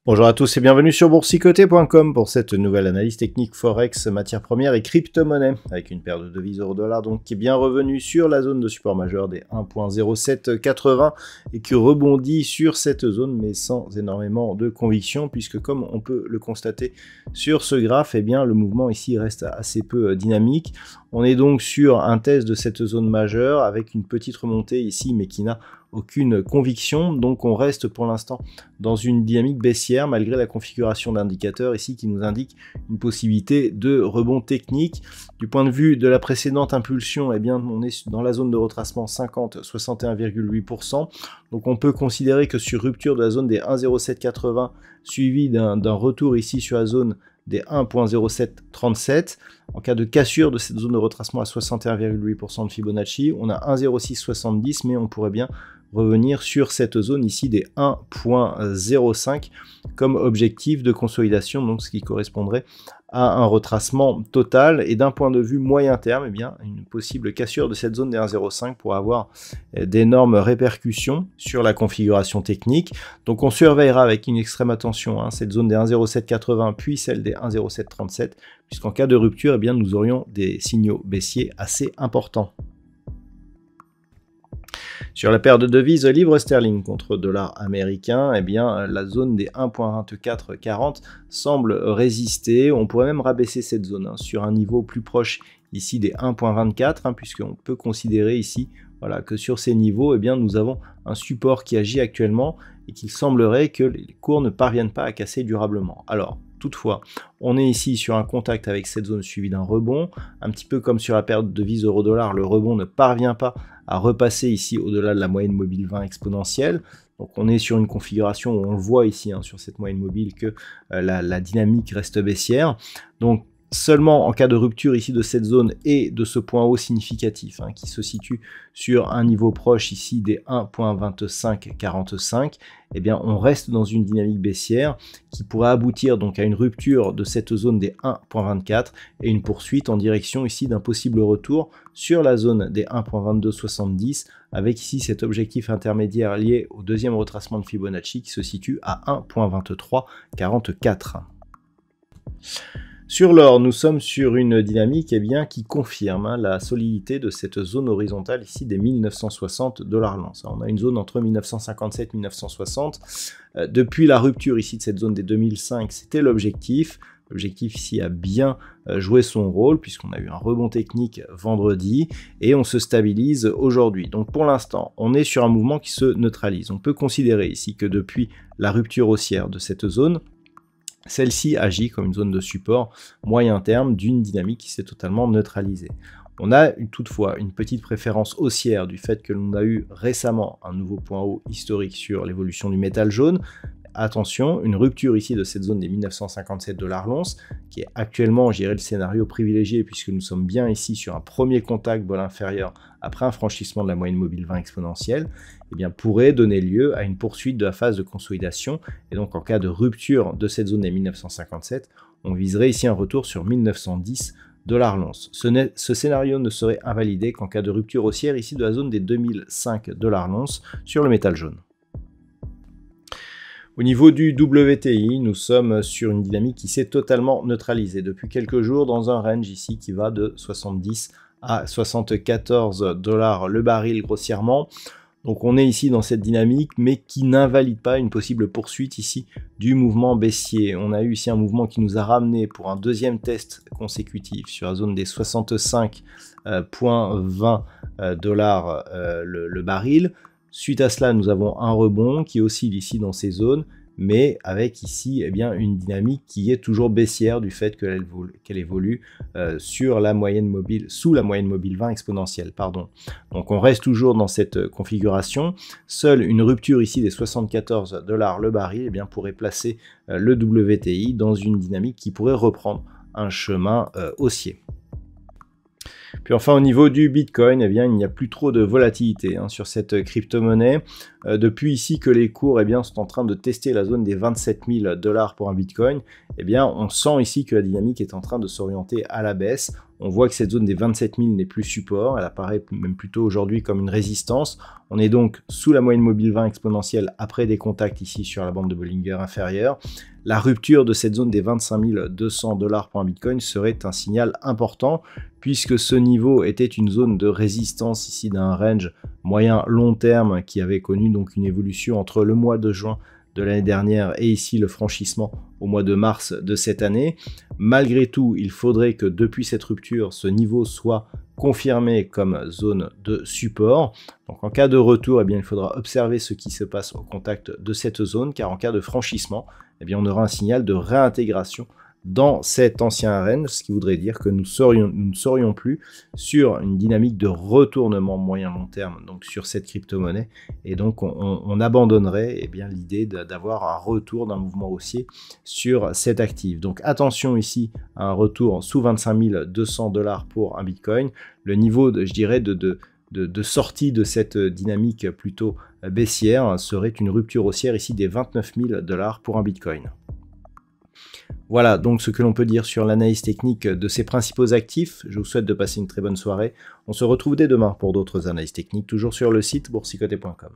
Bonjour à tous et bienvenue sur boursicoté.com pour cette nouvelle analyse technique Forex, matières premières et crypto-monnaie avec une paire de devises euro-dollar donc qui est bien revenue sur la zone de support majeur des 1.0780 et qui rebondit sur cette zone mais sans énormément de conviction puisque comme on peut le constater sur ce graphe, eh bien le mouvement ici reste assez peu dynamique. On est donc sur un test de cette zone majeure avec une petite remontée ici mais qui n'a aucune conviction, donc on reste pour l'instant dans une dynamique baissière malgré la configuration d'indicateurs ici qui nous indique une possibilité de rebond technique. Du point de vue de la précédente impulsion, eh bien on est dans la zone de retracement 50-61,8%, donc on peut considérer que sur rupture de la zone des 1,0780 suivi d'un retour ici sur la zone des 1.0737. En cas de cassure de cette zone de retracement à 61,8% de Fibonacci, on a 1,0670, mais on pourrait bien revenir sur cette zone ici des 1.05 comme objectif de consolidation, donc ce qui correspondrait à un retracement total. Et d'un point de vue moyen terme, eh bien, une possible cassure de cette zone des 1.05 pour avoir d'énormes répercussions sur la configuration technique. Donc on surveillera avec une extrême attention cette zone des 1.0780 puis celle des 1.0737, puisqu'en cas de rupture, eh bien, nous aurions des signaux baissiers assez importants. Sur la paire de devises livre sterling contre dollar américain, eh bien, la zone des 1.2440 semble résister. On pourrait même rabaisser cette zone sur un niveau plus proche ici des 1.24, puisqu'on peut considérer ici que sur ces niveaux, eh bien, nous avons un support qui agit actuellement et qu'il semblerait que les cours ne parviennent pas à casser durablement. Alors, toutefois, on est ici sur un contact avec cette zone suivie d'un rebond, un petit peu comme sur la paire de devises euro-dollar, le rebond ne parvient pas à repasser ici au-delà de la moyenne mobile 20 exponentielle. Donc on est sur une configuration où on le voit ici sur cette moyenne mobile que la dynamique reste baissière. Donc seulement en cas de rupture ici de cette zone et de ce point haut significatif qui se situe sur un niveau proche ici des 1.2545, eh bien on reste dans une dynamique baissière qui pourrait aboutir donc à une rupture de cette zone des 1.24 et une poursuite en direction ici d'un possible retour sur la zone des 1.2270 avec ici cet objectif intermédiaire lié au deuxième retracement de Fibonacci qui se situe à 1.2344. Sur l'or, nous sommes sur une dynamique qui confirme la solidité de cette zone horizontale ici des 1960 $ l'once. On a une zone entre 1957 et 1960. Depuis la rupture ici de cette zone des 2005, c'était l'objectif. L'objectif ici a bien joué son rôle puisqu'on a eu un rebond technique vendredi et on se stabilise aujourd'hui. Donc pour l'instant, on est sur un mouvement qui se neutralise. On peut considérer ici que depuis la rupture haussière de cette zone, celle-ci agit comme une zone de support moyen terme d'une dynamique qui s'est totalement neutralisée. On a toutefois une petite préférence haussière du fait que l'on a eu récemment un nouveau point haut historique sur l'évolution du métal jaune. Attention, une rupture ici de cette zone des 1957 $ l'once, qui est actuellement, je dirais, le scénario privilégié puisque nous sommes bien ici sur un premier contact vol inférieur après un franchissement de la moyenne mobile 20 exponentielle, eh bien, pourrait donner lieu à une poursuite de la phase de consolidation. Et donc, en cas de rupture de cette zone des 1957, on viserait ici un retour sur 1910 $ l'once. Ce scénario ne serait invalidé qu'en cas de rupture haussière ici de la zone des 2005 $ l'once sur le métal jaune. Au niveau du WTI, nous sommes sur une dynamique qui s'est totalement neutralisée depuis quelques jours dans un range ici qui va de 70 à 74 $ le baril grossièrement. Donc on est ici dans cette dynamique mais qui n'invalide pas une possible poursuite ici du mouvement baissier. On a eu ici un mouvement qui nous a ramené pour un deuxième test consécutif sur la zone des 65,20 $ le baril. Suite à cela, nous avons un rebond qui oscille ici dans ces zones, mais avec ici une dynamique qui est toujours baissière du fait qu'elle évolue sur la moyenne mobile, sous la moyenne mobile 20 exponentielle. Donc on reste toujours dans cette configuration. Seule une rupture ici des 74 $ le baril pourrait placer le WTI dans une dynamique qui pourrait reprendre un chemin haussier. Puis enfin, au niveau du Bitcoin, eh bien, il n'y a plus trop de volatilité sur cette crypto-monnaie. Depuis ici que les cours sont en train de tester la zone des 27 000 $ pour un Bitcoin, eh bien, on sent ici que la dynamique est en train de s'orienter à la baisse. On voit que cette zone des 27 000 n'est plus support, elle apparaît même plutôt aujourd'hui comme une résistance. On est donc sous la moyenne mobile 20 exponentielle après des contacts ici sur la bande de Bollinger inférieure. La rupture de cette zone des 25 200 $ pour un Bitcoin serait un signal important puisque ce niveau était une zone de résistance ici d'un range moyen-long terme qui avait connu donc une évolution entre le mois de juin de l'année dernière et ici le franchissement au mois de mars de cette année. Malgré tout, il faudrait que depuis cette rupture, ce niveau soit confirmé comme zone de support. Donc en cas de retour, eh bien, il faudra observer ce qui se passe au contact de cette zone, car en cas de franchissement, eh bien, on aura un signal de réintégration dans cet ancien range, ce qui voudrait dire que nous ne serions plus sur une dynamique de retournement moyen-long terme donc sur cette crypto-monnaie, et donc on abandonnerait l'idée d'avoir un retour d'un mouvement haussier sur cet actif. Donc attention ici à un retour sous 25 200 $ pour un Bitcoin. Le niveau, je dirais, de sortie de cette dynamique plutôt baissière serait une rupture haussière ici des 29 000 $ pour un Bitcoin. Voilà donc ce que l'on peut dire sur l'analyse technique de ces principaux actifs. Je vous souhaite de passer une très bonne soirée. On se retrouve dès demain pour d'autres analyses techniques, toujours sur le site boursicoté.com.